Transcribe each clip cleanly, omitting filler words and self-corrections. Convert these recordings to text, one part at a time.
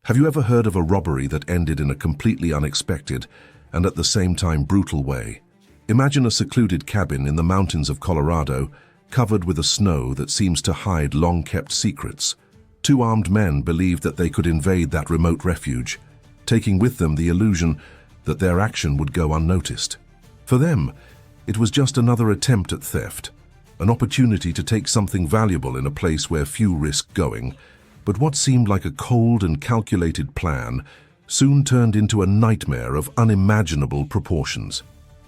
Have you ever heard of a robbery that ended in a completely unexpected and at the same time brutal way? Imagine a secluded cabin in the mountains of Colorado, covered with a snow that seems to hide long-kept secrets. Two armed men believed that they could invade that remote refuge, taking with them the illusion that their action would go unnoticed. For them, it was just another attempt at theft, an opportunity to take something valuable in a place where few risk going. But what seemed like a cold and calculated plan soon turned into a nightmare of unimaginable proportions.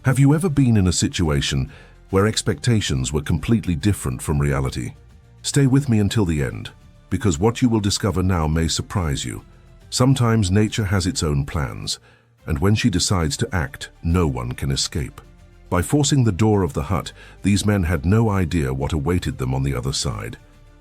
Have you ever been in a situation where expectations were completely different from reality? Stay with me until the end, because what you will discover now may surprise you. Sometimes nature has its own plans, and when she decides to act, no one can escape. By forcing the door of the hut, these men had no idea what awaited them on the other side.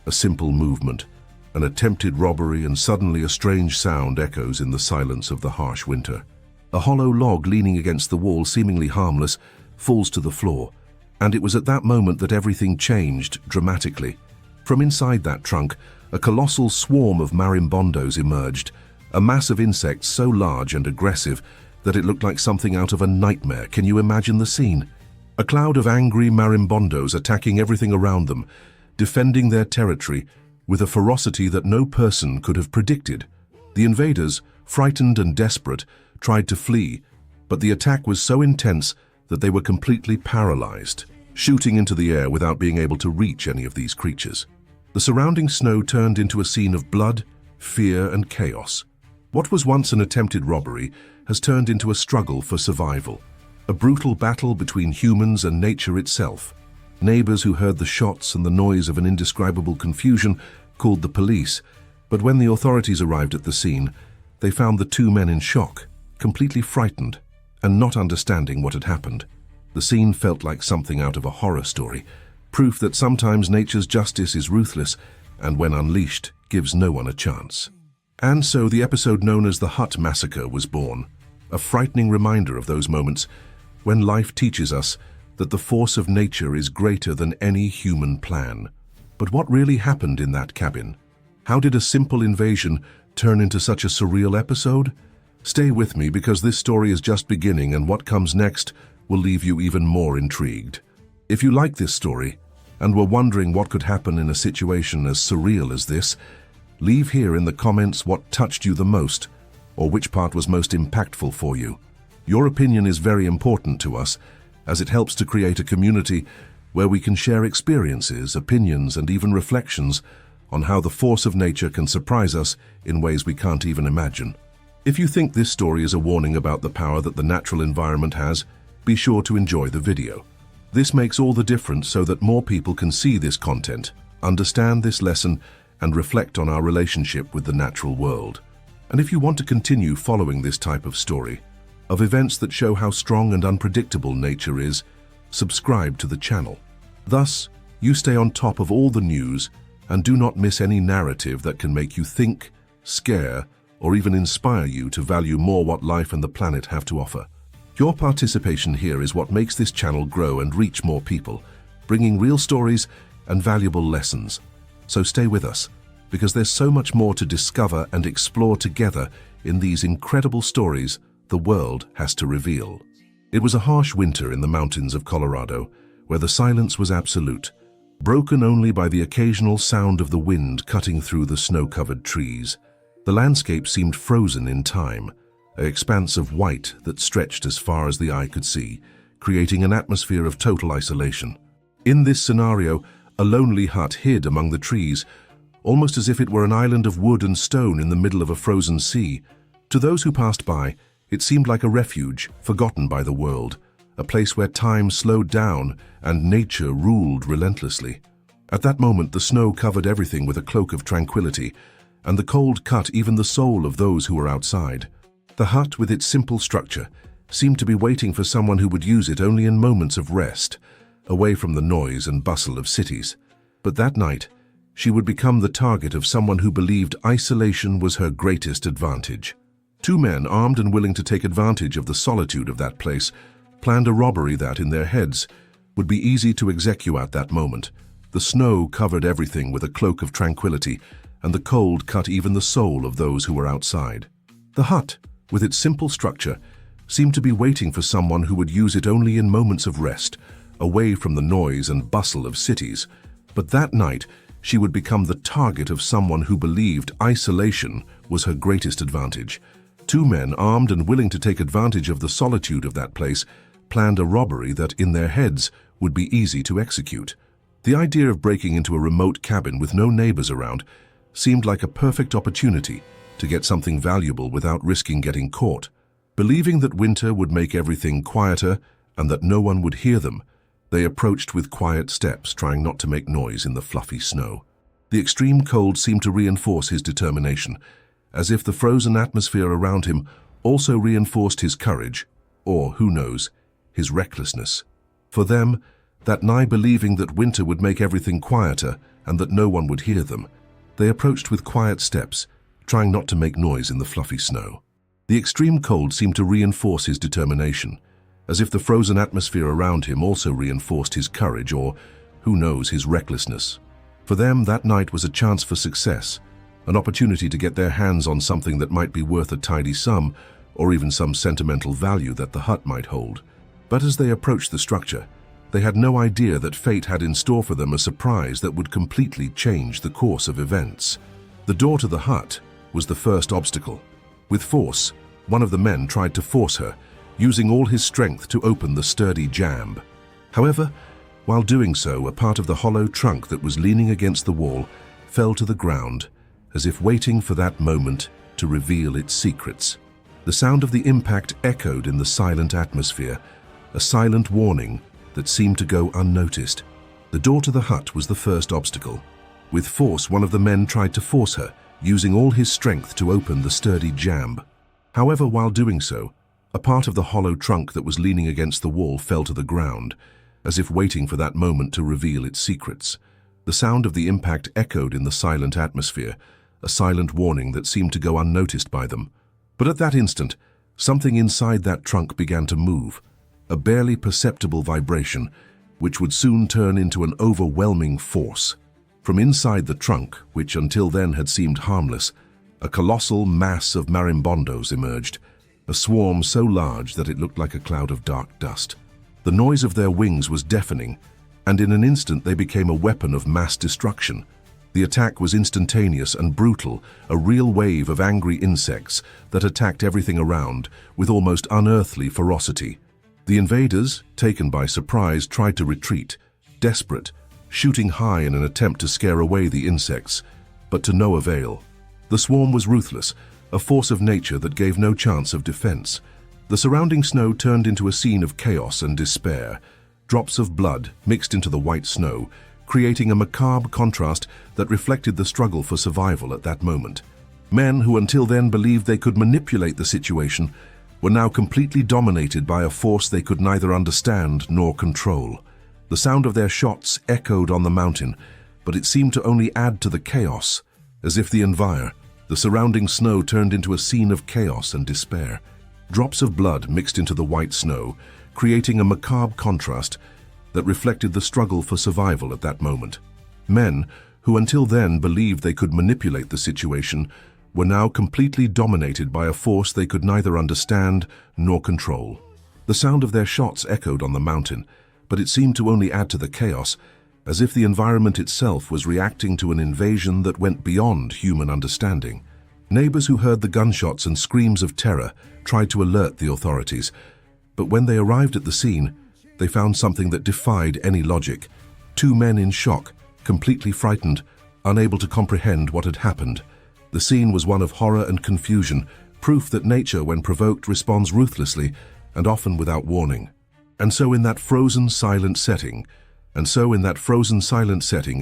A simple movement, an attempted robbery, and suddenly a strange sound echoes in the silence of the harsh winter. A hollow log leaning against the wall, seemingly harmless, falls to the floor, and it was at that moment that everything changed dramatically. From inside that trunk, a colossal swarm of marimbondos emerged, a mass of insects so large and aggressive that it looked like something out of a nightmare. Can you imagine the scene? A cloud of angry marimbondos attacking everything around them, defending their territory with a ferocity that no person could have predicted. The invaders, frightened and desperate, tried to flee, but the attack was so intense that they were completely paralyzed, shooting into the air without being able to reach any of these creatures. The surrounding snow turned into a scene of blood, fear, and chaos. What was once an attempted robbery has turned into a struggle for survival, a brutal battle between humans and nature itself. Neighbors who heard the shots and the noise of an indescribable confusion called the police, but when the authorities arrived at the scene, they found the two men in shock, completely frightened, and not understanding what had happened. The scene felt like something out of a horror story, proof that sometimes nature's justice is ruthless, and when unleashed, gives no one a chance. And so the episode known as the Hut Massacre was born, a frightening reminder of those moments when life teaches us that the force of nature is greater than any human plan. But what really happened in that cabin? How did a simple invasion turn into such a surreal episode? Stay with me, because this story is just beginning, and what comes next will leave you even more intrigued. If you like this story and were wondering what could happen in a situation as surreal as this, leave here in the comments what touched you the most, or which part was most impactful for you. Your opinion is very important to us, as it helps to create a community where we can share experiences, opinions, and even reflections on how the force of nature can surprise us in ways we can't even imagine. If you think this story is a warning about the power that the natural environment has, be sure to enjoy the video. This makes all the difference so that more people can see this content, understand this lesson, and reflect on our relationship with the natural world. And if you want to continue following this type of story, of events that show how strong and unpredictable nature is, subscribe to the channel. Thus, you stay on top of all the news and do not miss any narrative that can make you think, scare, or even inspire you to value more what life and the planet have to offer. Your participation here is what makes this channel grow and reach more people, bringing real stories and valuable lessons. So stay with us, because there's so much more to discover and explore together in these incredible stories the world has to reveal. It was a harsh winter in the mountains of Colorado, where the silence was absolute, broken only by the occasional sound of the wind cutting through the snow-covered trees. The landscape seemed frozen in time, an expanse of white that stretched as far as the eye could see, creating an atmosphere of total isolation. In this scenario, a lonely hut hid among the trees, almost as if it were an island of wood and stone in the middle of a frozen sea. To those who passed by, it seemed like a refuge, forgotten by the world, a place where time slowed down and nature ruled relentlessly. At that moment, the snow covered everything with a cloak of tranquility, and the cold cut even the soul of those who were outside. The hut, with its simple structure, seemed to be waiting for someone who would use it only in moments of rest, away from the noise and bustle of cities. But that night, she would become the target of someone who believed isolation was her greatest advantage. Two men, armed and willing to take advantage of the solitude of that place, planned a robbery that, in their heads, would be easy to execute at that moment. The snow covered everything with a cloak of tranquility, and the cold cut even the soul of those who were outside. The hut, with its simple structure, seemed to be waiting for someone who would use it only in moments of rest, away from the noise and bustle of cities. But that night, she would become the target of someone who believed isolation was her greatest advantage. Two men, armed and willing to take advantage of the solitude of that place, planned a robbery that, in their heads, would be easy to execute. The idea of breaking into a remote cabin with no neighbors around seemed like a perfect opportunity to get something valuable without risking getting caught. Believing that winter would make everything quieter and that no one would hear them, they approached with quiet steps, trying not to make noise in the fluffy snow. The extreme cold seemed to reinforce his determination, as if the frozen atmosphere around him also reinforced his courage, or, who knows, his recklessness. For them, that nigh believing that winter would make everything quieter and that no one would hear them, they approached with quiet steps, trying not to make noise in the fluffy snow. The extreme cold seemed to reinforce his determination, as if the frozen atmosphere around him also reinforced his courage or, who knows, his recklessness. For them, that night was a chance for success, an opportunity to get their hands on something that might be worth a tidy sum or even some sentimental value that the hut might hold. But as they approached the structure, they had no idea that fate had in store for them a surprise that would completely change the course of events. The door to the hut was the first obstacle. With force, one of the men tried to force her, using all his strength to open the sturdy jamb. However, while doing so, a part of the hollow trunk that was leaning against the wall fell to the ground, as if waiting for that moment to reveal its secrets. The sound of the impact echoed in the silent atmosphere, a silent warning that seemed to go unnoticed. The door to the hut was the first obstacle. With force, one of the men tried to force her, using all his strength to open the sturdy jamb. However, while doing so, a part of the hollow trunk that was leaning against the wall fell to the ground, as if waiting for that moment to reveal its secrets. The sound of the impact echoed in the silent atmosphere, a silent warning that seemed to go unnoticed by them. But at that instant, something inside that trunk began to move, a barely perceptible vibration, which would soon turn into an overwhelming force. From inside the trunk, which until then had seemed harmless, a colossal mass of marimbondos emerged, a swarm so large that it looked like a cloud of dark dust. The noise of their wings was deafening, and in an instant they became a weapon of mass destruction. The attack was instantaneous and brutal, a real wave of angry insects that attacked everything around with almost unearthly ferocity. The invaders, taken by surprise, tried to retreat, desperate, shooting high in an attempt to scare away the insects, but to no avail. The swarm was ruthless, a force of nature that gave no chance of defense. The surrounding snow turned into a scene of chaos and despair. Drops of blood mixed into the white snow, creating a macabre contrast that reflected the struggle for survival at that moment. Men who until then believed they could manipulate the situation were now completely dominated by a force they could neither understand nor control. The sound of their shots echoed on the mountain, but it seemed to only add to the chaos, as if the surrounding snow turned into a scene of chaos and despair. Drops of blood mixed into the white snow, creating a macabre contrast that reflected the struggle for survival at that moment. Men who until then believed they could manipulate the situation were now completely dominated by a force they could neither understand nor control. The sound of their shots echoed on the mountain, but it seemed to only add to the chaos, as if the environment itself was reacting to an invasion that went beyond human understanding. Neighbors who heard the gunshots and screams of terror tried to alert the authorities, but when they arrived at the scene, they found something that defied any logic. Two men in shock, completely frightened, unable to comprehend what had happened. The scene was one of horror and confusion, proof that nature, when provoked, responds ruthlessly and often without warning. And so in that frozen, silent setting,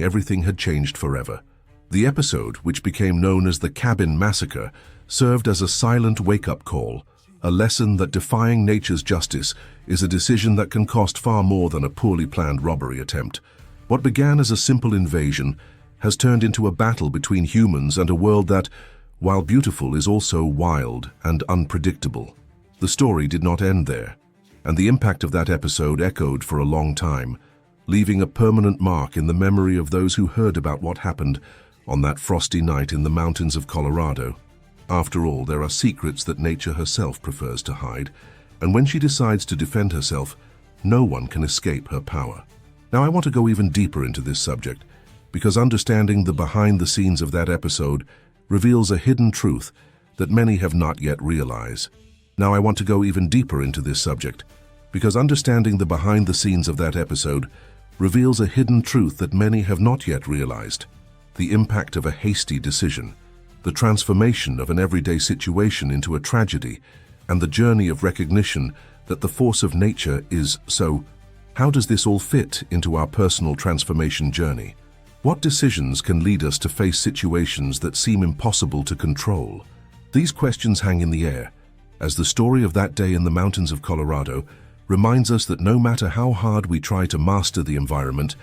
everything had changed forever. The episode, which became known as the Cabin Massacre, served as a silent wake-up call, a lesson that defying nature's justice is a decision that can cost far more than a poorly planned robbery attempt. What began as a simple invasion has turned into a battle between humans and a world that, while beautiful, is also wild and unpredictable. The story did not end there, and the impact of that episode echoed for a long time, leaving a permanent mark in the memory of those who heard about what happened on that frosty night in the mountains of Colorado. After all, there are secrets that nature herself prefers to hide, and when she decides to defend herself, no one can escape her power. Now, I want to go even deeper into this subject, because understanding the behind the scenes of that episode reveals a hidden truth that many have not yet realized. Now, I want to go even deeper into this subject, because understanding the behind the scenes of that episode reveals a hidden truth that many have not yet realized. The impact of a hasty decision, the transformation of an everyday situation into a tragedy, and the journey of recognition that the force of nature is so. How does this all fit into our personal transformation journey? What decisions can lead us to face situations that seem impossible to control? These questions hang in the air, as the story of that day in the mountains of Colorado reminds us that no matter how hard we try to master the environment,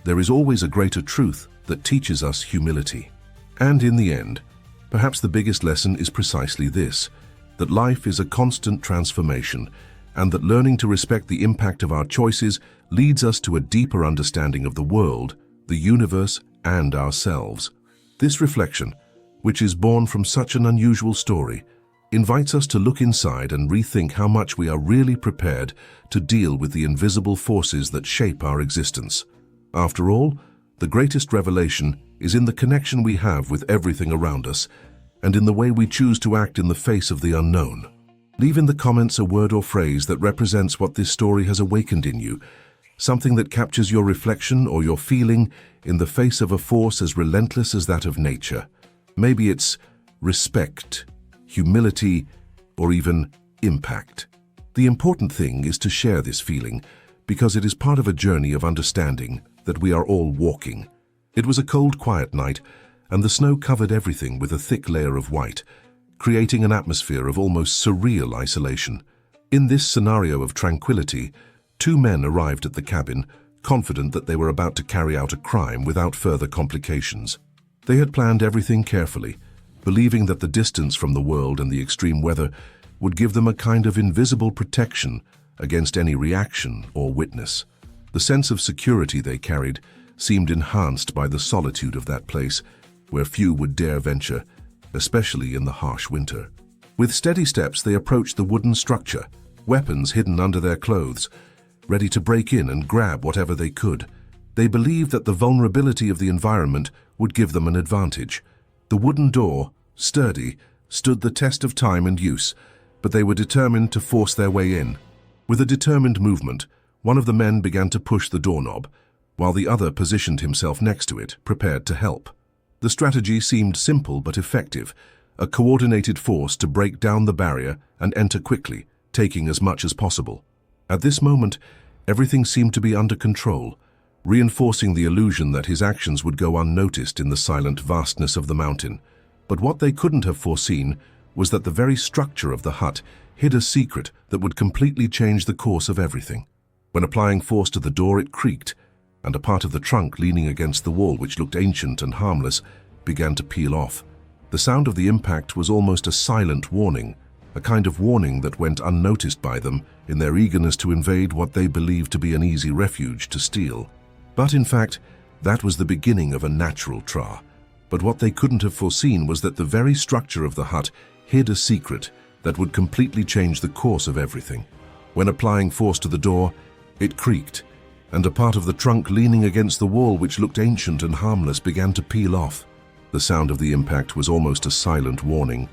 there is always a greater truth that teaches us humility. And in the end, perhaps the biggest lesson is precisely this, that life is a constant transformation, and that learning to respect the impact of our choices leads us to a deeper understanding of the world, the universe, and ourselves. This reflection, which is born from such an unusual story, invites us to look inside and rethink how much we are really prepared to deal with the invisible forces that shape our existence. After all, the greatest revelation is in the connection we have with everything around us, and in the way we choose to act in the face of the unknown. Leave in the comments a word or phrase that represents what this story has awakened in you, something that captures your reflection or your feeling in the face of a force as relentless as that of nature. Maybe it's respect, humility, or even impact. The important thing is to share this feeling, because it is part of a journey of understanding that we are all walking. It was a cold, quiet night, and the snow covered everything with a thick layer of white, creating an atmosphere of almost surreal isolation. In this scenario of tranquility, two men arrived at the cabin, confident that they were about to carry out a crime without further complications. They had planned everything carefully, believing that the distance from the world and the extreme weather would give them a kind of invisible protection against any reaction or witness. The sense of security they carried seemed enhanced by the solitude of that place, where few would dare venture, especially in the harsh winter. With steady steps, they approached the wooden structure, weapons hidden under their clothes, ready to break in and grab whatever they could. They believed that the vulnerability of the environment would give them an advantage. The wooden door, sturdy, stood the test of time and use, but they were determined to force their way in. With a determined movement, one of the men began to push the doorknob, while the other positioned himself next to it, prepared to help. The strategy seemed simple but effective, a coordinated force to break down the barrier and enter quickly, taking as much as possible. At this moment, everything seemed to be under control, reinforcing the illusion that his actions would go unnoticed in the silent vastness of the mountain. But what they couldn't have foreseen was that the very structure of the hut hid a secret that would completely change the course of everything. When applying force to the door, it creaked, and a part of the trunk leaning against the wall, which looked ancient and harmless, began to peel off. The sound of the impact was almost a silent warning, a kind of warning that went unnoticed by them in their eagerness to invade what they believed to be an easy refuge to steal. But in fact, that was the beginning of a natural trap. But what they couldn't have foreseen was that the very structure of the hut hid a secret that would completely change the course of everything. When applying force to the door, it creaked, and a part of the trunk leaning against the wall, which looked ancient and harmless, began to peel off. The sound of the impact was almost a silent warning,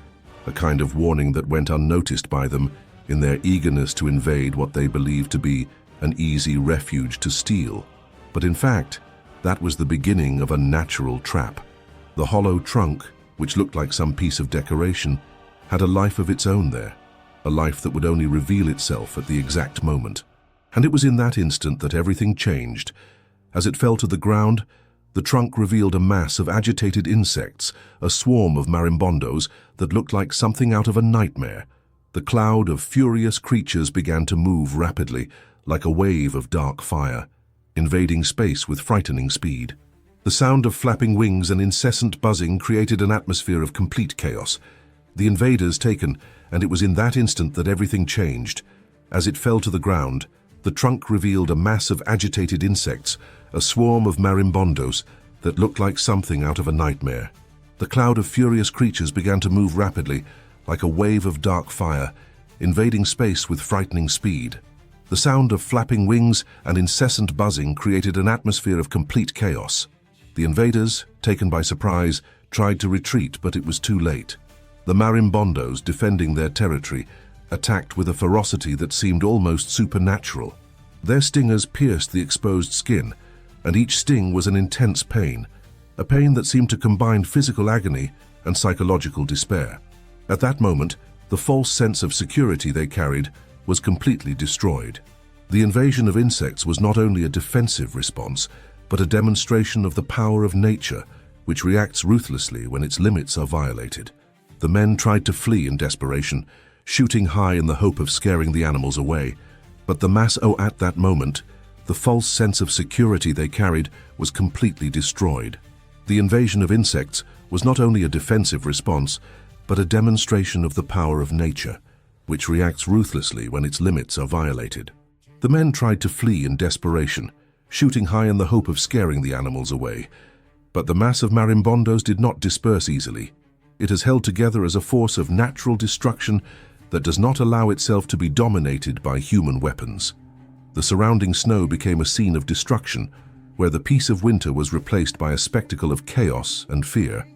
a kind of warning that went unnoticed by them in their eagerness to invade what they believed to be an easy refuge to steal. But in fact, that was the beginning of a natural trap. The hollow trunk, which looked like some piece of decoration, had a life of its own there, a life that would only reveal itself at the exact moment. And it was in that instant that everything changed. As it fell to the ground, the trunk revealed a mass of agitated insects, a swarm of marimbondos that looked like something out of a nightmare. The cloud of furious creatures began to move rapidly, like a wave of dark fire, invading space with frightening speed. The sound of flapping wings and incessant buzzing created an atmosphere of complete chaos. The invaders taken, and it was in that instant that everything changed. As it fell to the ground, the trunk revealed a mass of agitated insects, a swarm of marimbondos that looked like something out of a nightmare. The cloud of furious creatures began to move rapidly, like a wave of dark fire, invading space with frightening speed. The sound of flapping wings and incessant buzzing created an atmosphere of complete chaos. The invaders, taken by surprise, tried to retreat, but it was too late. The marimbondos, defending their territory, attacked with a ferocity that seemed almost supernatural. Their stingers pierced the exposed skin, and each sting was an intense pain, a pain that seemed to combine physical agony and psychological despair. At that moment, the false sense of security they carried was completely destroyed. The invasion of insects was not only a defensive response, but a demonstration of the power of nature, which reacts ruthlessly when its limits are violated. The men tried to flee in desperation, shooting high in the hope of scaring the animals away. But at that moment, the false sense of security they carried was completely destroyed. The invasion of insects was not only a defensive response, but a demonstration of the power of nature, which reacts ruthlessly when its limits are violated. The men tried to flee in desperation, shooting high in the hope of scaring the animals away. But the mass of marimbondos did not disperse easily. It is held together as a force of natural destruction that does not allow itself to be dominated by human weapons. The surrounding snow became a scene of destruction, where the peace of winter was replaced by a spectacle of chaos and fear.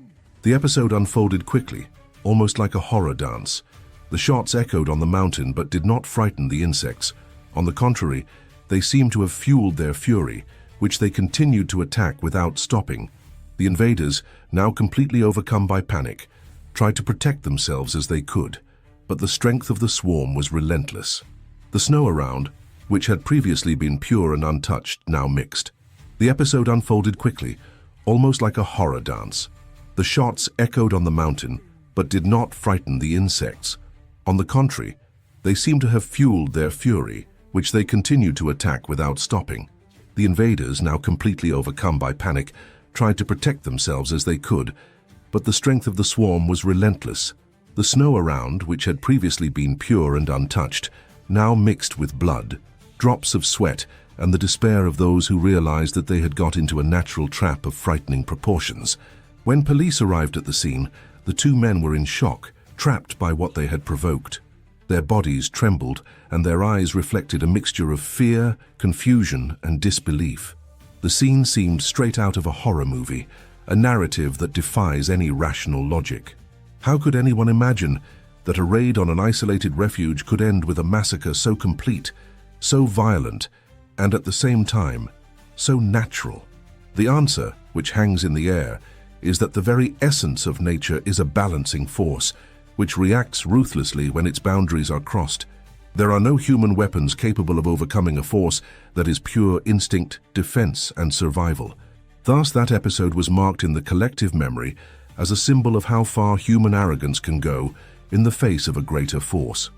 The episode unfolded quickly, almost like a horror dance. The shots echoed on the mountain but did not frighten the insects. On the contrary, they seemed to have fueled their fury, which they continued to attack without stopping. The invaders, now completely overcome by panic, tried to protect themselves as they could, but the strength of the swarm was relentless. The snow around, which had previously been pure and untouched, now mixed. The episode unfolded quickly, almost like a horror dance. The shots echoed on the mountain, but did not frighten the insects. On the contrary, they seemed to have fueled their fury, which they continued to attack without stopping. The invaders, now completely overcome by panic, tried to protect themselves as they could, but the strength of the swarm was relentless. The snow around, which had previously been pure and untouched, now mixed with blood, drops of sweat, and the despair of those who realized that they had got into a natural trap of frightening proportions. When police arrived at the scene, the two men were in shock, trapped by what they had provoked. Their bodies trembled, and their eyes reflected a mixture of fear, confusion, and disbelief. The scene seemed straight out of a horror movie, a narrative that defies any rational logic. How could anyone imagine that a raid on an isolated refuge could end with a massacre so complete, so violent, and at the same time, so natural? The answer, which hangs in the air, is that the very essence of nature is a balancing force, which reacts ruthlessly when its boundaries are crossed. There are no human weapons capable of overcoming a force that is pure instinct, defense, and survival. Thus, that episode was marked in the collective memory as a symbol of how far human arrogance can go in the face of a greater force.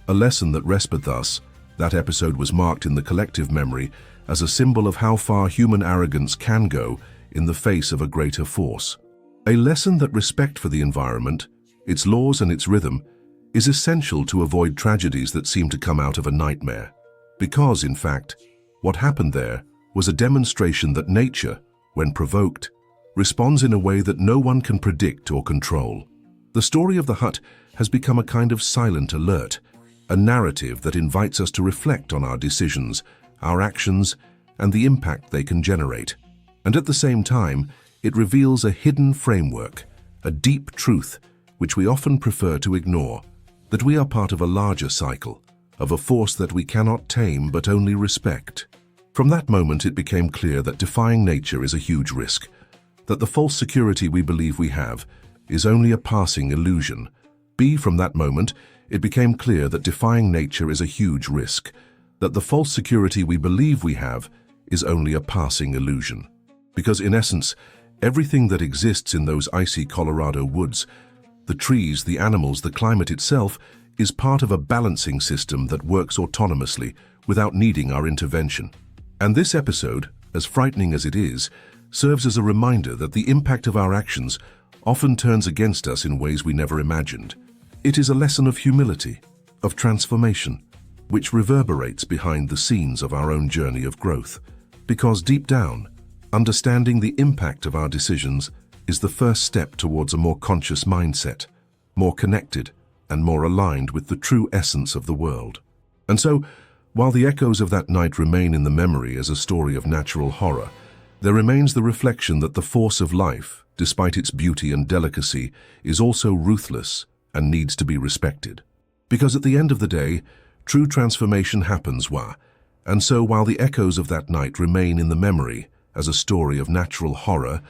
A lesson that respite thus, that episode was marked in the collective memory as a symbol of how far human arrogance can go in the face of a greater force. A lesson that respect for the environment, its laws and its rhythm, is essential to avoid tragedies that seem to come out of a nightmare. Because, in fact, what happened there was a demonstration that nature, when provoked, responds in a way that no one can predict or control. The story of the hut has become a kind of silent alert, a narrative that invites us to reflect on our decisions, our actions, and the impact they can generate. And at the same time, it reveals a hidden framework, a deep truth, which we often prefer to ignore, that we are part of a larger cycle, of a force that we cannot tame but only respect. From that moment, it became clear that defying nature is a huge risk, that the false security we believe we have is only a passing illusion. From that moment, it became clear that defying nature is a huge risk, that the false security we believe we have is only a passing illusion. Because in essence, everything that exists in those icy Colorado woods, the trees, the animals, the climate itself, is part of a balancing system that works autonomously without needing our intervention. And this episode, as frightening as it is, serves as a reminder that the impact of our actions often turns against us in ways we never imagined. It is a lesson of humility, of transformation, which reverberates behind the scenes of our own journey of growth. Because deep down, Understanding the impact of our decisions is the first step towards a more conscious mindset, more connected and more aligned with the true essence of the world. And so, while the echoes of that night remain in the memory as a story of natural horror, there remains the reflection that the force of life, despite its beauty and delicacy, is also ruthless and needs to be respected. Because at the end of the day, true transformation happens, and so while the echoes of that night remain in the memory as a story of natural horror,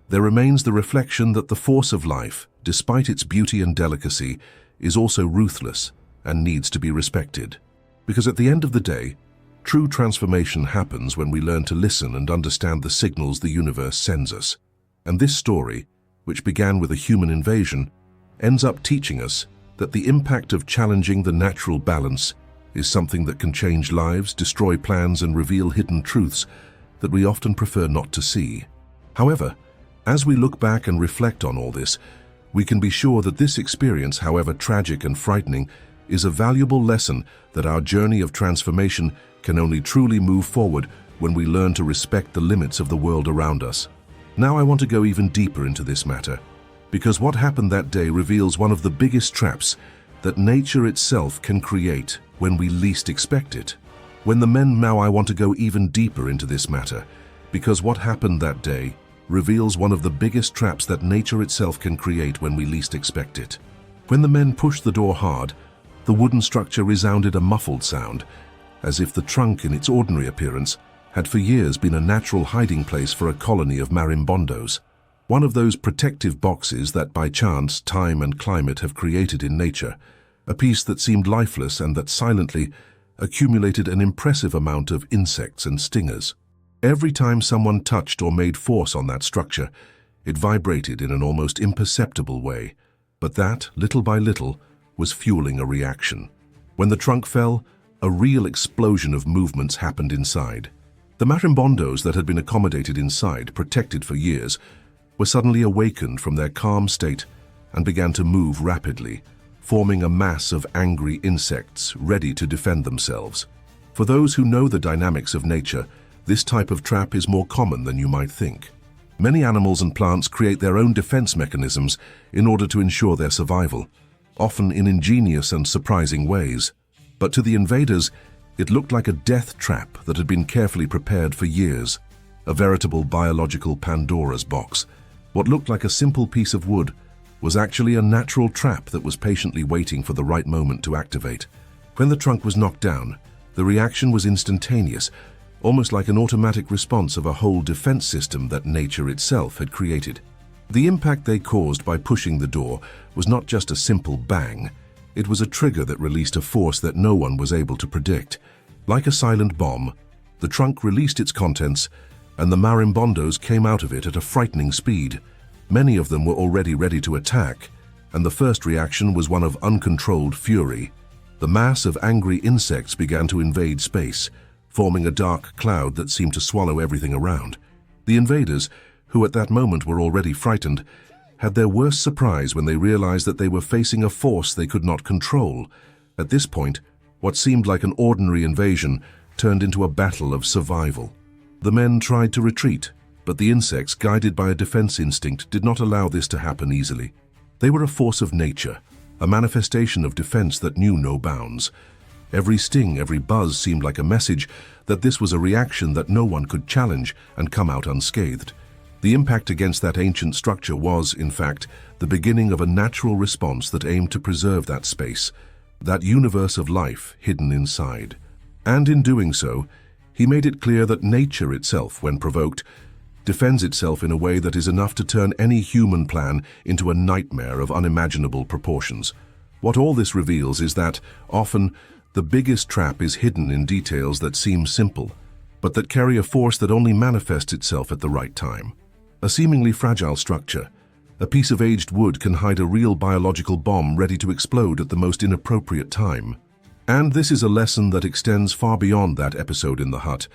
there remains the reflection that the force of life, despite its beauty and delicacy, is also ruthless and needs to be respected. Because at the end of the day, true transformation happens when we learn to listen and understand the signals the universe sends us. And this story, which began with a human invasion, ends up teaching us that the impact of challenging the natural balance is something that can change lives, destroy plans, and reveal hidden truths that we often prefer not to see. However, as we look back and reflect on all this, we can be sure that this experience, however tragic and frightening, is a valuable lesson that our journey of transformation can only truly move forward when we learn to respect the limits of the world around us. Now I want to go even deeper into this matter, because what happened that day reveals one of the biggest traps that nature itself can create when we least expect it. Now I want to go even deeper into this matter, because what happened that day reveals one of the biggest traps that nature itself can create when we least expect it. When the men pushed the door hard, the wooden structure resounded a muffled sound, as if the trunk in its ordinary appearance had for years been a natural hiding place for a colony of marimbondos. One of those protective boxes that by chance, time and climate have created in nature, a piece that seemed lifeless and that silently accumulated an impressive amount of insects and stingers. Every time someone touched or made force on that structure, it vibrated in an almost imperceptible way, but that, little by little, was fueling a reaction. When the trunk fell, a real explosion of movements happened inside. The marimbondos that had been accommodated inside, protected for years, were suddenly awakened from their calm state and began to move rapidly, forming a mass of angry insects ready to defend themselves. For those who know the dynamics of nature, this type of trap is more common than you might think. Many animals and plants create their own defense mechanisms in order to ensure their survival, often in ingenious and surprising ways. But to the invaders, it looked like a death trap that had been carefully prepared for years, a veritable biological Pandora's box. What looked like a simple piece of wood was actually a natural trap that was patiently waiting for the right moment to activate. When the trunk was knocked down, the reaction was instantaneous, almost like an automatic response of a whole defense system that nature itself had created. The impact they caused by pushing the door was not just a simple bang. It was a trigger that released a force that no one was able to predict. Like a silent bomb, the trunk released its contents, and the marimbondos came out of it at a frightening speed. Many of them were already ready to attack, and the first reaction was one of uncontrolled fury. The mass of angry insects began to invade space, forming a dark cloud that seemed to swallow everything around. The invaders, who at that moment were already frightened, had their worst surprise when they realized that they were facing a force they could not control. At this point, what seemed like an ordinary invasion turned into a battle of survival. The men tried to retreat, but the insects, guided by a defense instinct, did not allow this to happen easily. They were a force of nature, a manifestation of defense that knew no bounds. Every sting, every buzz seemed like a message that this was a reaction that no one could challenge and come out unscathed. The impact against that ancient structure was, in fact, the beginning of a natural response that aimed to preserve that space, that universe of life hidden inside. And in doing so, he made it clear that nature itself, when provoked, defends itself in a way that is enough to turn any human plan into a nightmare of unimaginable proportions. What all this reveals is that, often, the biggest trap is hidden in details that seem simple, but that carry a force that only manifests itself at the right time. A seemingly fragile structure, a piece of aged wood, can hide a real biological bomb ready to explode at the most inappropriate time. And this is a lesson that extends far beyond that episode in the hut.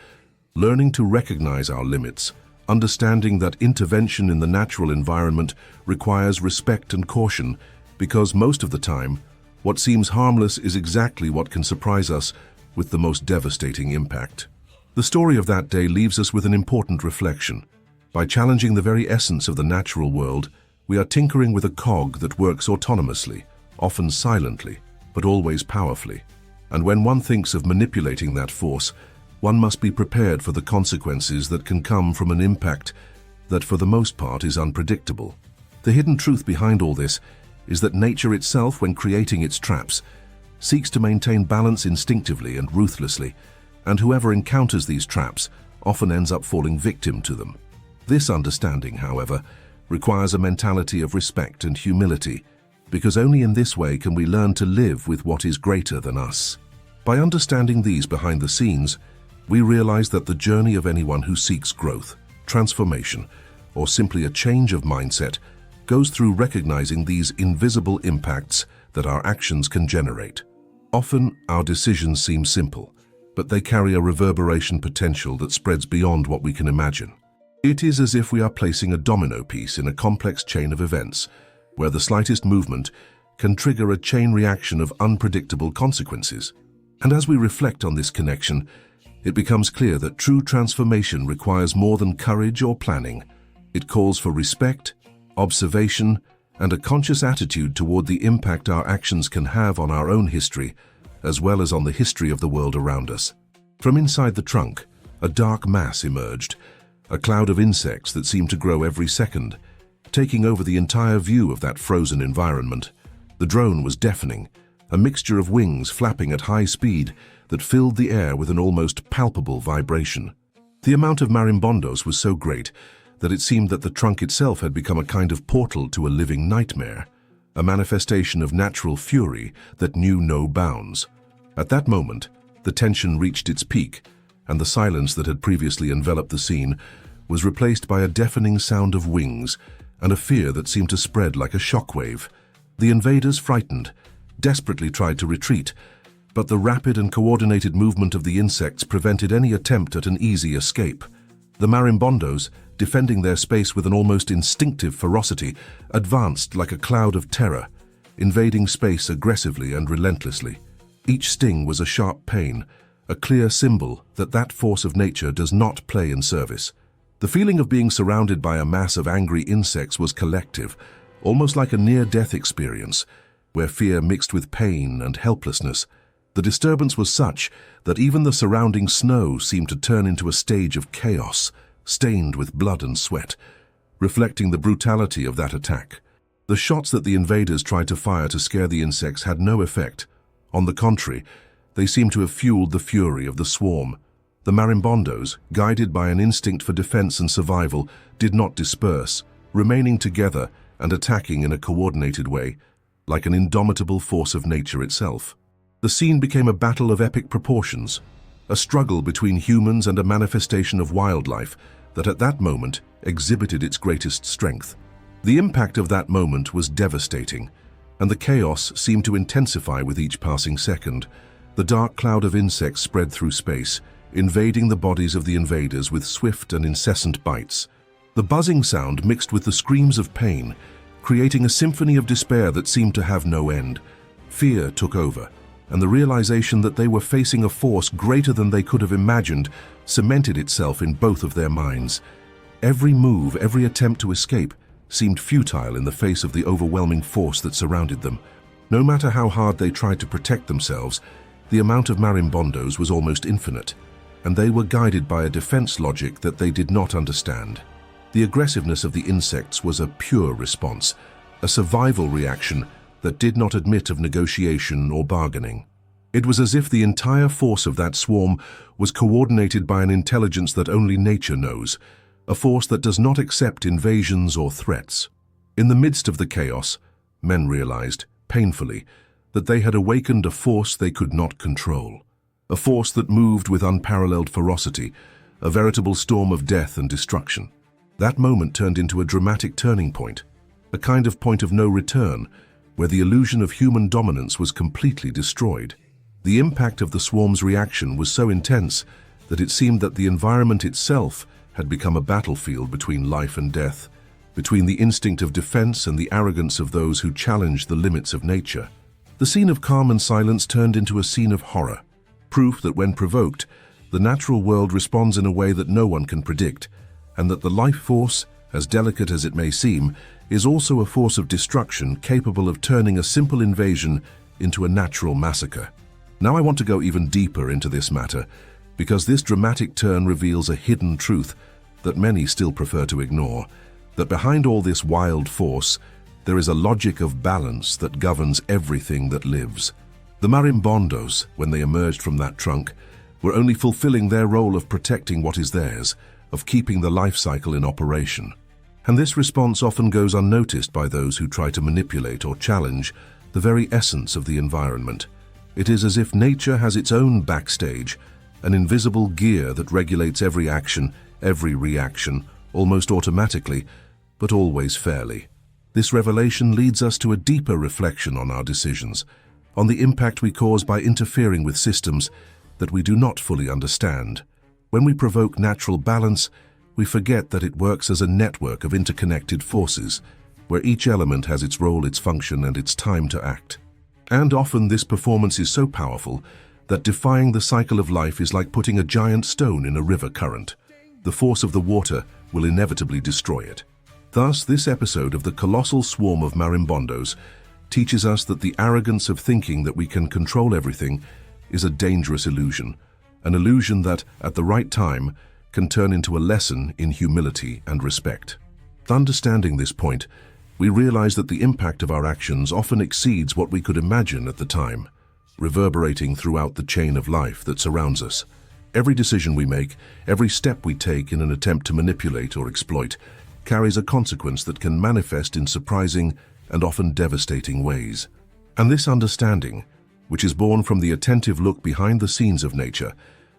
Learning to recognize our limits, understanding that intervention in the natural environment requires respect and caution, because most of the time, what seems harmless is exactly what can surprise us with the most devastating impact. The story of that day leaves us with an important reflection. By challenging the very essence of the natural world, we are tinkering with a cog that works autonomously, often silently, but always powerfully. And when one thinks of manipulating that force, one must be prepared for the consequences that can come from an impact that for the most part is unpredictable. The hidden truth behind all this is that nature itself, when creating its traps, seeks to maintain balance instinctively and ruthlessly, and whoever encounters these traps often ends up falling victim to them. This understanding, however, requires a mentality of respect and humility, because only in this way can we learn to live with what is greater than us. By understanding these behind the scenes, we realize that the journey of anyone who seeks growth, transformation, or simply a change of mindset goes through recognizing these invisible impacts that our actions can generate. Often, our decisions seem simple, but they carry a reverberation potential that spreads beyond what we can imagine. It is as if we are placing a domino piece in a complex chain of events, where the slightest movement can trigger a chain reaction of unpredictable consequences. And as we reflect on this connection, it becomes clear that true transformation requires more than courage or planning. It calls for respect, observation, and a conscious attitude toward the impact our actions can have on our own history, as well as on the history of the world around us. From inside the trunk, a dark mass emerged, a cloud of insects that seemed to grow every second, taking over the entire view of that frozen environment. The drone was deafening, a mixture of wings flapping at high speed that filled the air with an almost palpable vibration. The amount of marimbondos was so great that it seemed that the trunk itself had become a kind of portal to a living nightmare, a manifestation of natural fury that knew no bounds. At that moment, the tension reached its peak, and the silence that had previously enveloped the scene was replaced by a deafening sound of wings and a fear that seemed to spread like a shockwave. The invaders, frightened, desperately tried to retreat, but the rapid and coordinated movement of the insects prevented any attempt at an easy escape. The marimbondos, defending their space with an almost instinctive ferocity, advanced like a cloud of terror, invading space aggressively and relentlessly. Each sting was a sharp pain, a clear symbol that that force of nature does not play in service. The feeling of being surrounded by a mass of angry insects was collective, almost like a near-death experience, where fear mixed with pain and helplessness. The disturbance was such that even the surrounding snow seemed to turn into a stage of chaos, stained with blood and sweat, reflecting the brutality of that attack. The shots that the invaders tried to fire to scare the insects had no effect. On the contrary, they seemed to have fueled the fury of the swarm. The marimbondos, guided by an instinct for defense and survival, did not disperse, remaining together and attacking in a coordinated way, like an indomitable force of nature itself. The scene became a battle of epic proportions, a struggle between humans and a manifestation of wildlife that at that moment exhibited its greatest strength. The impact of that moment was devastating, and the chaos seemed to intensify with each passing second. The dark cloud of insects spread through space, invading the bodies of the invaders with swift and incessant bites. The buzzing sound mixed with the screams of pain, creating a symphony of despair that seemed to have no end. Fear took over, and the realization that they were facing a force greater than they could have imagined cemented itself in both of their minds. Every move, every attempt to escape, seemed futile in the face of the overwhelming force that surrounded them. No matter how hard they tried to protect themselves, the amount of marimbondos was almost infinite, and they were guided by a defense logic that they did not understand. The aggressiveness of the insects was a pure response, a survival reaction that did not admit of negotiation or bargaining. It was as if the entire force of that swarm was coordinated by an intelligence that only nature knows, a force that does not accept invasions or threats. In the midst of the chaos, men realized, painfully, that they had awakened a force they could not control, a force that moved with unparalleled ferocity, a veritable storm of death and destruction. That moment turned into a dramatic turning point, a kind of point of no return, where the illusion of human dominance was completely destroyed. The impact of the swarm's reaction was so intense that it seemed that the environment itself had become a battlefield between life and death, between the instinct of defense and the arrogance of those who challenged the limits of nature. The scene of calm and silence turned into a scene of horror, proof that when provoked, the natural world responds in a way that no one can predict, and that the life force, as delicate as it may seem, is also a force of destruction capable of turning a simple invasion into a natural massacre. Now I want to go even deeper into this matter, because this dramatic turn reveals a hidden truth that many still prefer to ignore, that behind all this wild force, there is a logic of balance that governs everything that lives. The marimbondos, when they emerged from that trunk, were only fulfilling their role of protecting what is theirs, of keeping the life cycle in operation. And this response often goes unnoticed by those who try to manipulate or challenge the very essence of the environment. It is as if nature has its own backstage, an invisible gear that regulates every action, every reaction, almost automatically, but always fairly. This revelation leads us to a deeper reflection on our decisions, on the impact we cause by interfering with systems that we do not fully understand. When we provoke natural balance, we forget that it works as a network of interconnected forces, where each element has its role, its function, and its time to act. And often this performance is so powerful that defying the cycle of life is like putting a giant stone in a river current. The force of the water will inevitably destroy it. Thus, this episode of the colossal swarm of marimbondos teaches us that the arrogance of thinking that we can control everything is a dangerous illusion, an illusion that, at the right time, can turn into a lesson in humility and respect. Understanding this point, we realize that the impact of our actions often exceeds what we could imagine at the time, reverberating throughout the chain of life that surrounds us. Every decision we make, every step we take in an attempt to manipulate or exploit, carries a consequence that can manifest in surprising and often devastating ways. And this understanding, which is born from the attentive look behind the scenes of nature,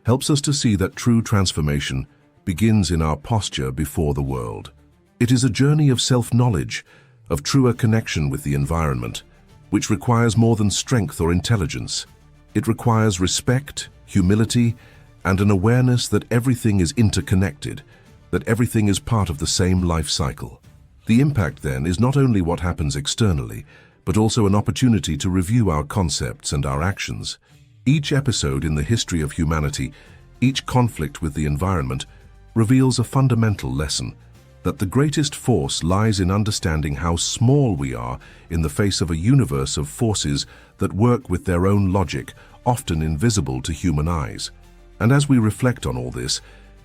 helps us to see that true transformation begins in our posture before the world. It is a journey of self-knowledge, of truer connection with the environment, which requires more than strength or intelligence. It requires respect, humility, and an awareness that everything is interconnected, that everything is part of the same life cycle. The impact, then, is not only what happens externally, but also an opportunity to review our concepts and our actions. Each episode in the history of humanity, each conflict with the environment, reveals a fundamental lesson, that the greatest force lies in understanding how small we are in the face of a universe of forces that work with their own logic, often invisible to human eyes. And as we reflect on all this,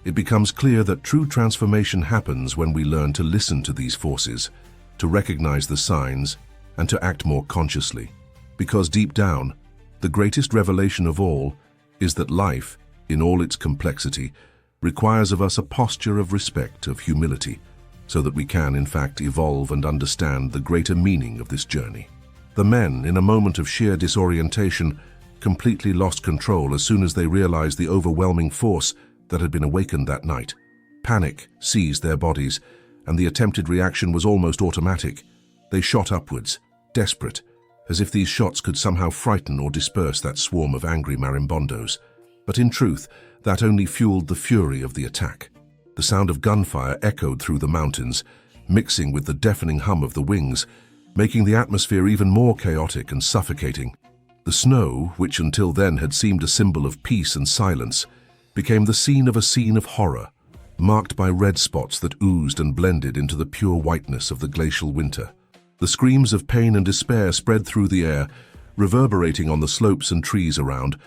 it becomes clear that true transformation happens when we learn to listen to these forces, to recognize the signs, and to act more consciously. Because deep down, the greatest revelation of all is that life, in all its complexity, requires of us a posture of respect, of humility, so that we can, in fact, evolve and understand the greater meaning of this journey. The men, in a moment of sheer disorientation, completely lost control as soon as they realized the overwhelming force that had been awakened that night. Panic seized their bodies, and the attempted reaction was almost automatic. They shot upwards, desperate, as if these shots could somehow frighten or disperse that swarm of angry marimbondos. But in truth, that only fueled the fury of the attack. The sound of gunfire echoed through the mountains, mixing with the deafening hum of the wings, making the atmosphere even more chaotic and suffocating. The snow, which until then had seemed a symbol of peace and silence, became the scene of horror, marked by red spots that oozed and blended into the pure whiteness of the glacial winter. The screams of pain and despair spread through the air, reverberating on the slopes and trees around,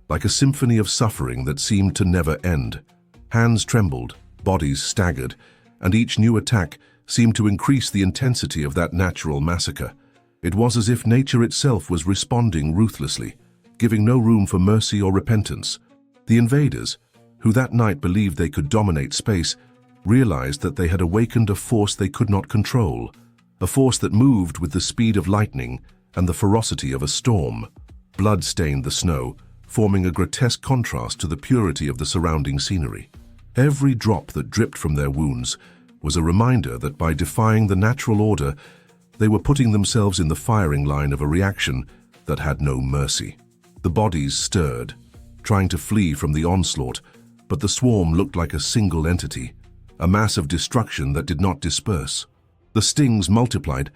like a symphony of suffering that seemed to never end. Hands trembled, bodies staggered, and each new attack seemed to increase the intensity of that natural massacre. It was as if nature itself was responding ruthlessly, giving no room for mercy or repentance. The invaders, who that night believed they could dominate space, realized that they had awakened a force they could not control, a force that moved with the speed of lightning and the ferocity of a storm. Blood stained the snow, forming a grotesque contrast to the purity of the surrounding scenery. Every drop that dripped from their wounds was a reminder that by defying the natural order, they were putting themselves in the firing line of a reaction that had no mercy. The bodies stirred, trying to flee from the onslaught, but the swarm looked like a single entity, a mass of destruction that did not disperse. The stings multiplied,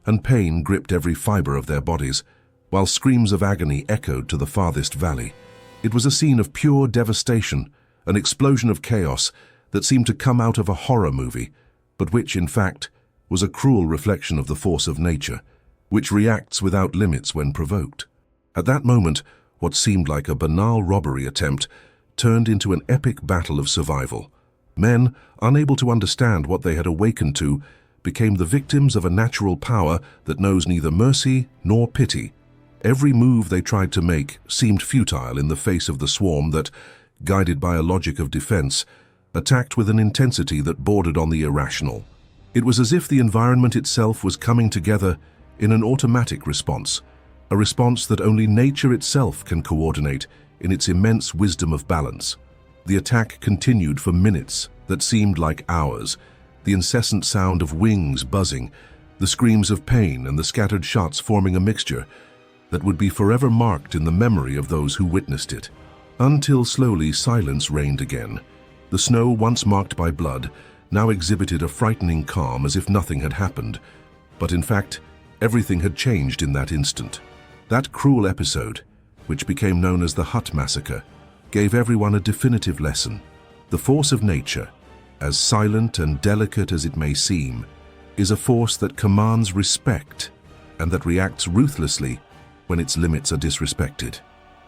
and pain gripped every fiber of their bodies, while screams of agony echoed to the farthest valley. It was a scene of pure devastation, an explosion of chaos that seemed to come out of a horror movie, but which, in fact, was a cruel reflection of the force of nature, which reacts without limits when provoked. At that moment, what seemed like a banal robbery attempt turned into an epic battle of survival. Men, unable to understand what they had awakened to, became the victims of a natural power that knows neither mercy nor pity. Every move they tried to make seemed futile in the face of the swarm that, guided by a logic of defense, attacked with an intensity that bordered on the irrational. It was as if the environment itself was coming together in an automatic response, a response that only nature itself can coordinate in its immense wisdom of balance. The attack continued for minutes that seemed like hours, the incessant sound of wings buzzing, the screams of pain and the scattered shots forming a mixture that would be forever marked in the memory of those who witnessed it. Until slowly silence reigned again. The snow, once marked by blood, now exhibited a frightening calm as if nothing had happened. But in fact, everything had changed in that instant. That cruel episode, which became known as the Hut Massacre, gave everyone a definitive lesson. The force of nature, as silent and delicate as it may seem, is a force that commands respect and that reacts ruthlessly when its limits are disrespected.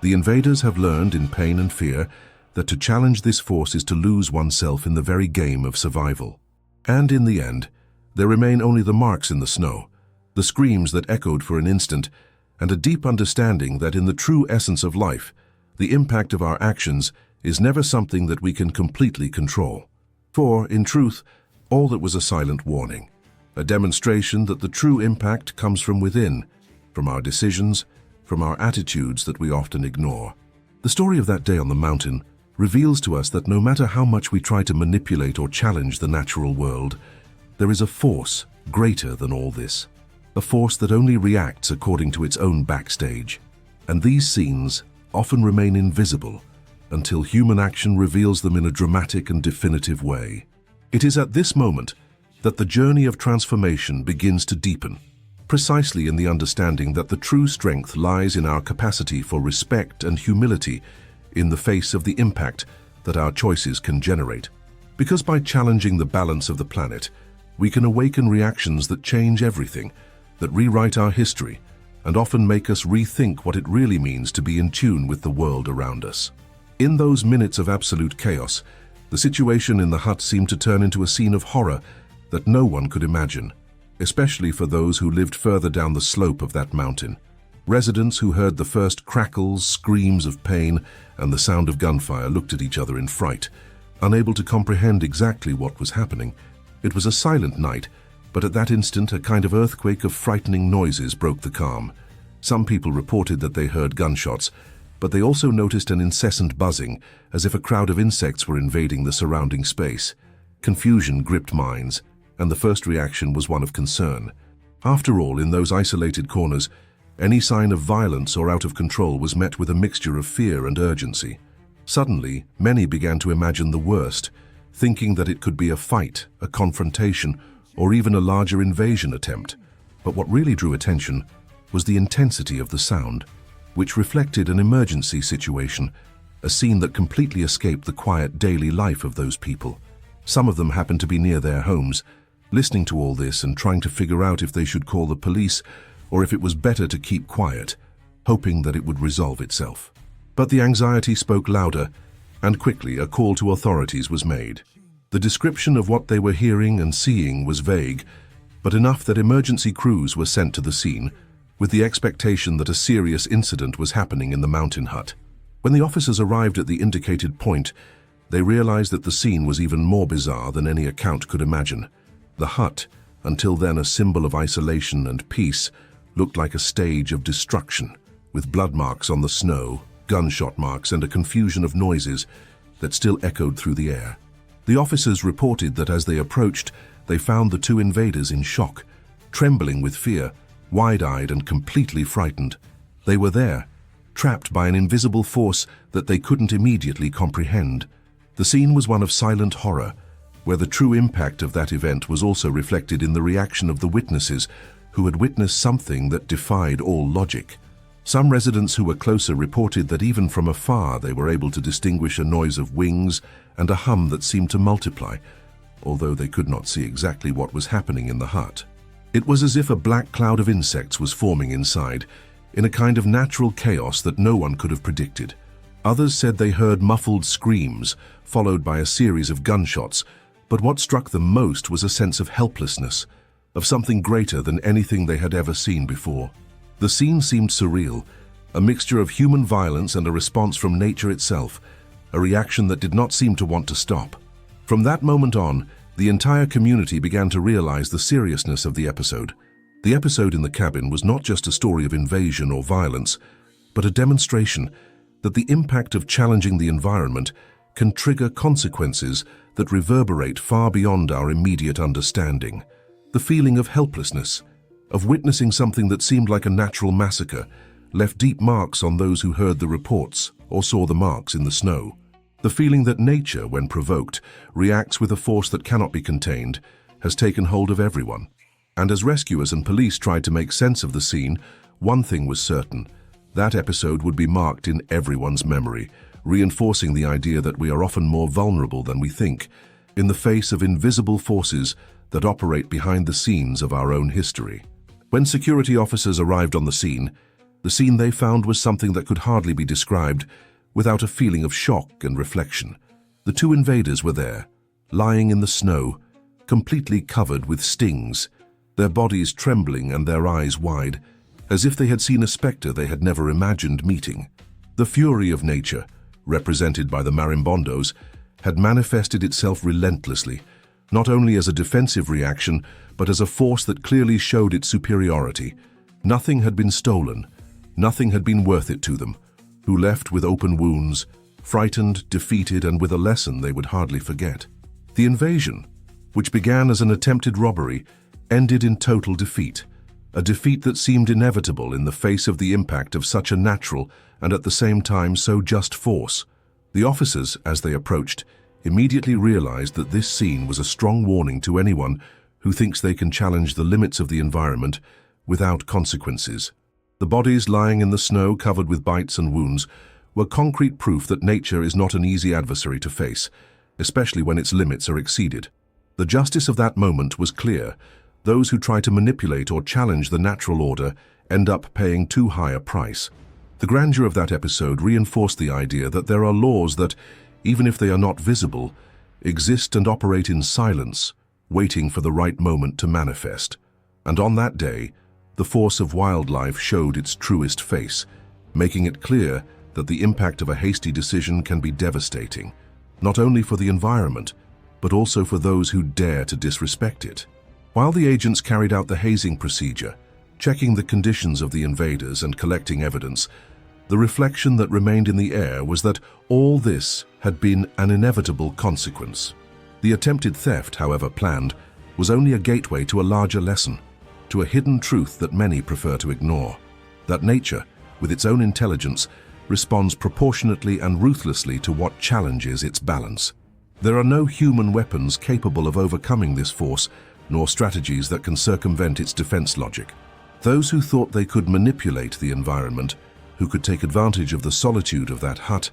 The invaders have learned in pain and fear that to challenge this force is to lose oneself in the very game of survival. And in the end, there remain only the marks in the snow, the screams that echoed for an instant, and a deep understanding that in the true essence of life, the impact of our actions is never something that we can completely control. For, in truth, all that was a silent warning, a demonstration that the true impact comes from within, from our decisions, from our attitudes that we often ignore. The story of that day on the mountain reveals to us that no matter how much we try to manipulate or challenge the natural world, there is a force greater than all this, a force that only reacts according to its own backstage. And these scenes often remain invisible until human action reveals them in a dramatic and definitive way. It is at this moment that the journey of transformation begins to deepen, precisely in the understanding that the true strength lies in our capacity for respect and humility in the face of the impact that our choices can generate. Because by challenging the balance of the planet, we can awaken reactions that change everything, that rewrite our history, and often make us rethink what it really means to be in tune with the world around us. In those minutes of absolute chaos, the situation in the hut seemed to turn into a scene of horror that no one could imagine, especially for those who lived further down the slope of that mountain. Residents who heard the first crackles, screams of pain, and the sound of gunfire looked at each other in fright, unable to comprehend exactly what was happening. It was a silent night, but at that instant a kind of earthquake of frightening noises broke the calm. Some people reported that they heard gunshots, but they also noticed an incessant buzzing, as if a crowd of insects were invading the surrounding space. Confusion gripped minds, and the first reaction was one of concern. After all, in those isolated corners, any sign of violence or out of control was met with a mixture of fear and urgency. Suddenly, many began to imagine the worst, thinking that it could be a fight, a confrontation, or even a larger invasion attempt. But what really drew attention was the intensity of the sound, which reflected an emergency situation, a scene that completely escaped the quiet daily life of those people. Some of them happened to be near their homes, listening to all this and trying to figure out if they should call the police or if it was better to keep quiet, hoping that it would resolve itself. But the anxiety spoke louder, and quickly a call to authorities was made. The description of what they were hearing and seeing was vague, but enough that emergency crews were sent to the scene, with the expectation that a serious incident was happening in the mountain hut. When the officers arrived at the indicated point, they realized that the scene was even more bizarre than any account could imagine. The hut, until then a symbol of isolation and peace, looked like a stage of destruction, with blood marks on the snow, gunshot marks, and a confusion of noises that still echoed through the air. The officers reported that as they approached, they found the two invaders in shock, trembling with fear, wide-eyed and completely frightened. They were there, trapped by an invisible force that they couldn't immediately comprehend. The scene was one of silent horror, where the true impact of that event was also reflected in the reaction of the witnesses who had witnessed something that defied all logic. Some residents who were closer reported that even from afar they were able to distinguish a noise of wings and a hum that seemed to multiply, although they could not see exactly what was happening in the hut. It was as if a black cloud of insects was forming inside, in a kind of natural chaos that no one could have predicted. Others said they heard muffled screams, followed by a series of gunshots, but what struck them most was a sense of helplessness, of something greater than anything they had ever seen before. The scene seemed surreal, a mixture of human violence and a response from nature itself, a reaction that did not seem to want to stop. From that moment on, the entire community began to realize the seriousness of the episode. The episode in the cabin was not just a story of invasion or violence, but a demonstration that the impact of challenging the environment can trigger consequences that reverberate far beyond our immediate understanding. The feeling of helplessness, of witnessing something that seemed like a natural massacre, left deep marks on those who heard the reports or saw the marks in the snow. The feeling that nature, when provoked, reacts with a force that cannot be contained, has taken hold of everyone. And as rescuers and police tried to make sense of the scene, one thing was certain: that episode would be marked in everyone's memory, reinforcing the idea that we are often more vulnerable than we think, in the face of invisible forces that operate behind the scenes of our own history. When security officers arrived on the scene they found was something that could hardly be described without a feeling of shock and reflection. The two invaders were there, lying in the snow, completely covered with stings, their bodies trembling and their eyes wide, as if they had seen a specter they had never imagined meeting. The fury of nature, represented by the marimbondos, had manifested itself relentlessly, not only as a defensive reaction, but as a force that clearly showed its superiority. Nothing had been stolen, nothing had been worth it to them, who left with open wounds, frightened, defeated, and with a lesson they would hardly forget. The invasion, which began as an attempted robbery, ended in total defeat, a defeat that seemed inevitable in the face of the impact of such a natural and at the same time so just force. The officers, as they approached, immediately realized that this scene was a strong warning to anyone who thinks they can challenge the limits of the environment without consequences. The bodies lying in the snow covered with bites and wounds were concrete proof that nature is not an easy adversary to face, especially when its limits are exceeded. The justice of that moment was clear. Those who try to manipulate or challenge the natural order end up paying too high a price. The grandeur of that episode reinforced the idea that there are laws that, even if they are not visible, exist and operate in silence, waiting for the right moment to manifest. And on that day, the force of wildlife showed its truest face, making it clear that the impact of a hasty decision can be devastating, not only for the environment, but also for those who dare to disrespect it. While the agents carried out the hazing procedure, checking the conditions of the invaders and collecting evidence, the reflection that remained in the air was that all this had been an inevitable consequence. The attempted theft, however planned, was only a gateway to a larger lesson, to a hidden truth that many prefer to ignore: that nature, with its own intelligence, responds proportionately and ruthlessly to what challenges its balance. There are no human weapons capable of overcoming this force, nor strategies that can circumvent its defense logic. Those who thought they could manipulate the environment, who could take advantage of the solitude of that hut,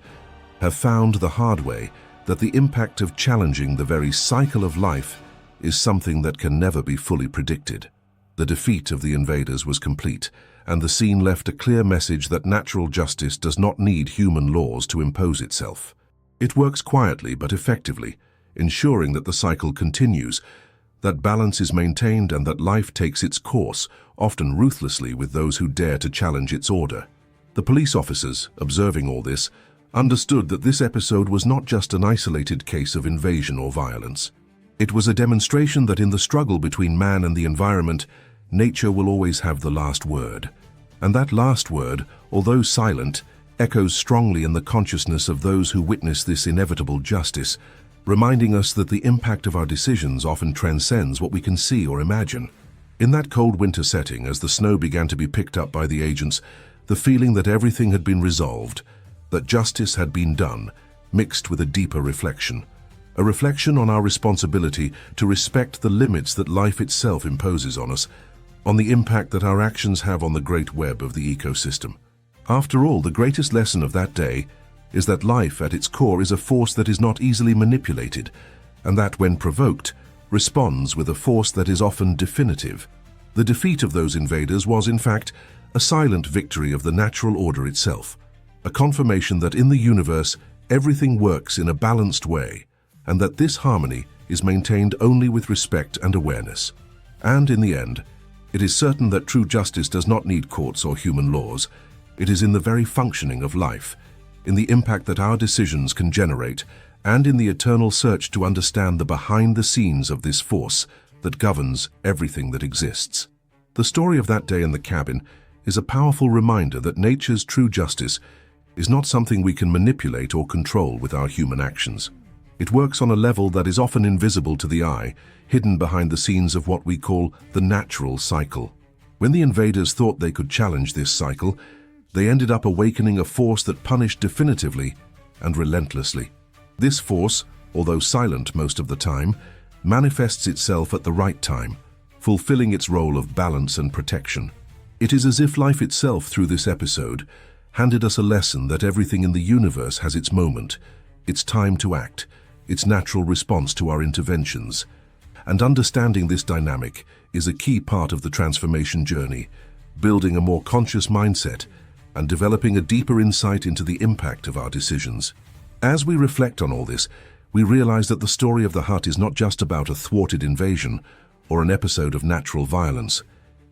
have found the hard way that the impact of challenging the very cycle of life is something that can never be fully predicted. The defeat of the invaders was complete, and the scene left a clear message that natural justice does not need human laws to impose itself. It works quietly but effectively, ensuring that the cycle continues, that balance is maintained, and that life takes its course, often ruthlessly, with those who dare to challenge its order. The police officers, observing all this, understood that this episode was not just an isolated case of invasion or violence. It was a demonstration that in the struggle between man and the environment, nature will always have the last word. And that last word, although silent, echoes strongly in the consciousness of those who witness this inevitable justice, reminding us that the impact of our decisions often transcends what we can see or imagine. In that cold winter setting, as the snow began to be picked up by the agents, the feeling that everything had been resolved, that justice had been done, mixed with a deeper reflection. A reflection on our responsibility to respect the limits that life itself imposes on us, on the impact that our actions have on the great web of the ecosystem. After all, the greatest lesson of that day is that life at its core is a force that is not easily manipulated, and that, when provoked, responds with a force that is often definitive. The defeat of those invaders was, in fact, a silent victory of the natural order itself, a confirmation that in the universe everything works in a balanced way, and that this harmony is maintained only with respect and awareness. And in the end, it is certain that true justice does not need courts or human laws. It is in the very functioning of life, in the impact that our decisions can generate, and in the eternal search to understand the behind-the-scenes of this force that governs everything that exists. The story of that day in the cabin is a powerful reminder that nature's true justice is not something we can manipulate or control with our human actions. It works on a level that is often invisible to the eye, hidden behind the scenes of what we call the natural cycle. When the invaders thought they could challenge this cycle, they ended up awakening a force that punished definitively and relentlessly. This force, although silent most of the time, manifests itself at the right time, fulfilling its role of balance and protection. It is as if life itself, through this episode, handed us a lesson that everything in the universe has its moment, its time to act, its natural response to our interventions. And understanding this dynamic is a key part of the transformation journey, building a more conscious mindset and developing a deeper insight into the impact of our decisions. As we reflect on all this, we realize that the story of the hut is not just about a thwarted invasion or an episode of natural violence.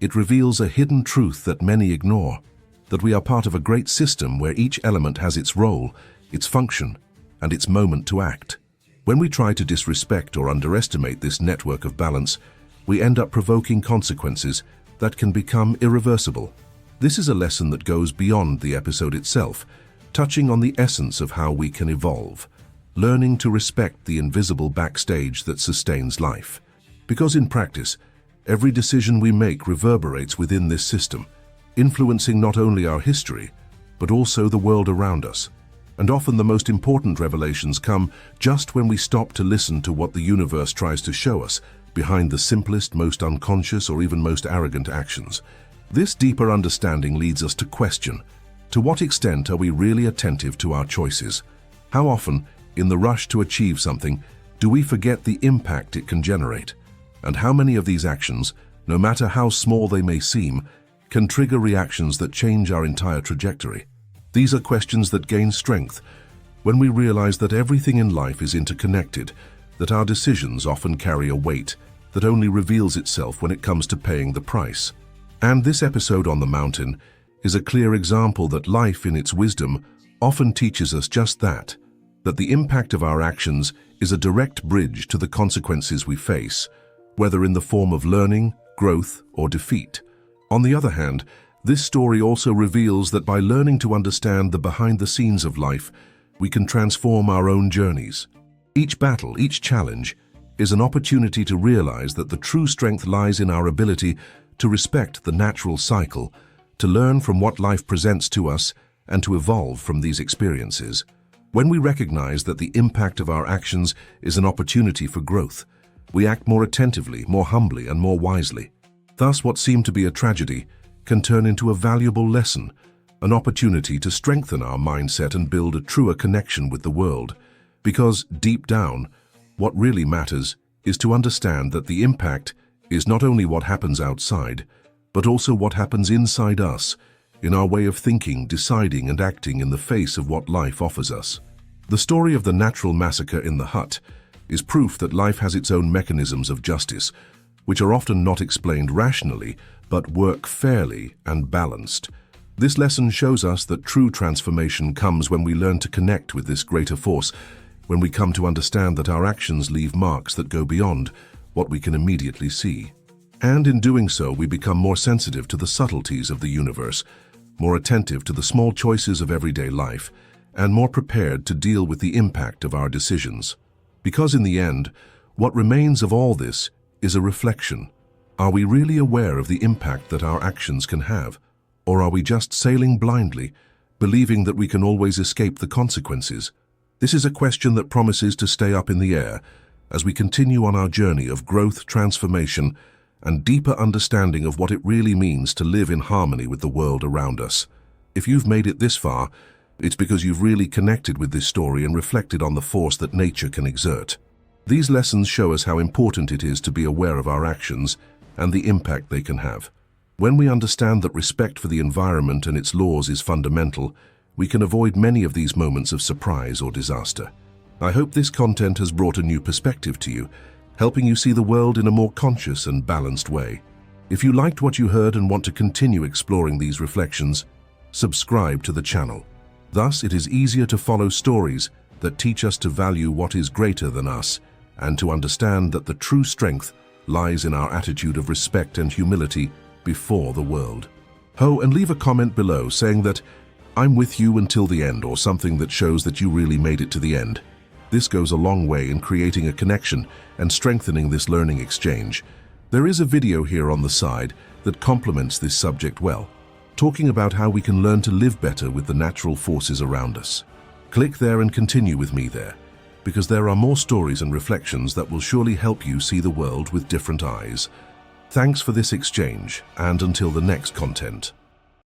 It reveals a hidden truth that many ignore, that we are part of a great system where each element has its role, its function, and its moment to act. When we try to disrespect or underestimate this network of balance, we end up provoking consequences that can become irreversible. This is a lesson that goes beyond the episode itself, touching on the essence of how we can evolve, learning to respect the invisible backstage that sustains life. Because in practice, every decision we make reverberates within this system, influencing not only our history, but also the world around us. And often the most important revelations come just when we stop to listen to what the universe tries to show us behind the simplest, most unconscious, or even most arrogant actions. This deeper understanding leads us to question, to what extent are we really attentive to our choices? How often, in the rush to achieve something, do we forget the impact it can generate? And how many of these actions, no matter how small they may seem, can trigger reactions that change our entire trajectory? These are questions that gain strength when we realize that everything in life is interconnected, that our decisions often carry a weight that only reveals itself when it comes to paying the price. And this episode on the mountain is a clear example that life in its wisdom often teaches us just that the impact of our actions is a direct bridge to the consequences we face, whether in the form of learning, growth, or defeat. On the other hand, this story also reveals that by learning to understand the behind-the-scenes of life, we can transform our own journeys. Each battle, each challenge, is an opportunity to realize that the true strength lies in our ability to respect the natural cycle, to learn from what life presents to us, and to evolve from these experiences. When we recognize that the impact of our actions is an opportunity for growth, we act more attentively, more humbly, and more wisely. Thus, what seemed to be a tragedy can turn into a valuable lesson, an opportunity to strengthen our mindset and build a truer connection with the world. Because, deep down, what really matters is to understand that the impact is not only what happens outside, but also what happens inside us, in our way of thinking, deciding, and acting in the face of what life offers us. The story of the natural massacre in the hut is proof that life has its own mechanisms of justice, which are often not explained rationally, but work fairly and balanced. This lesson shows us that true transformation comes when we learn to connect with this greater force, when we come to understand that our actions leave marks that go beyond what we can immediately see. And in doing so, we become more sensitive to the subtleties of the universe, more attentive to the small choices of everyday life, and more prepared to deal with the impact of our decisions. Because in the end, what remains of all this is a reflection. Are we really aware of the impact that our actions can have? Or are we just sailing blindly, believing that we can always escape the consequences? This is a question that promises to stay up in the air as we continue on our journey of growth, transformation, and deeper understanding of what it really means to live in harmony with the world around us. If you've made it this far, it's because you've really connected with this story and reflected on the force that nature can exert. These lessons show us how important it is to be aware of our actions and the impact they can have. When we understand that respect for the environment and its laws is fundamental, we can avoid many of these moments of surprise or disaster. I hope this content has brought a new perspective to you, helping you see the world in a more conscious and balanced way. If you liked what you heard and want to continue exploring these reflections, subscribe to the channel. Thus, it is easier to follow stories that teach us to value what is greater than us and to understand that the true strength lies in our attitude of respect and humility before the world. And leave a comment below saying that I'm with you until the end, or something that shows that you really made it to the end. This goes a long way in creating a connection and strengthening this learning exchange. There is a video here on the side that complements this subject well, talking about how we can learn to live better with the natural forces around us. Click there and continue with me there, because there are more stories and reflections that will surely help you see the world with different eyes. Thanks for this exchange, and until the next content.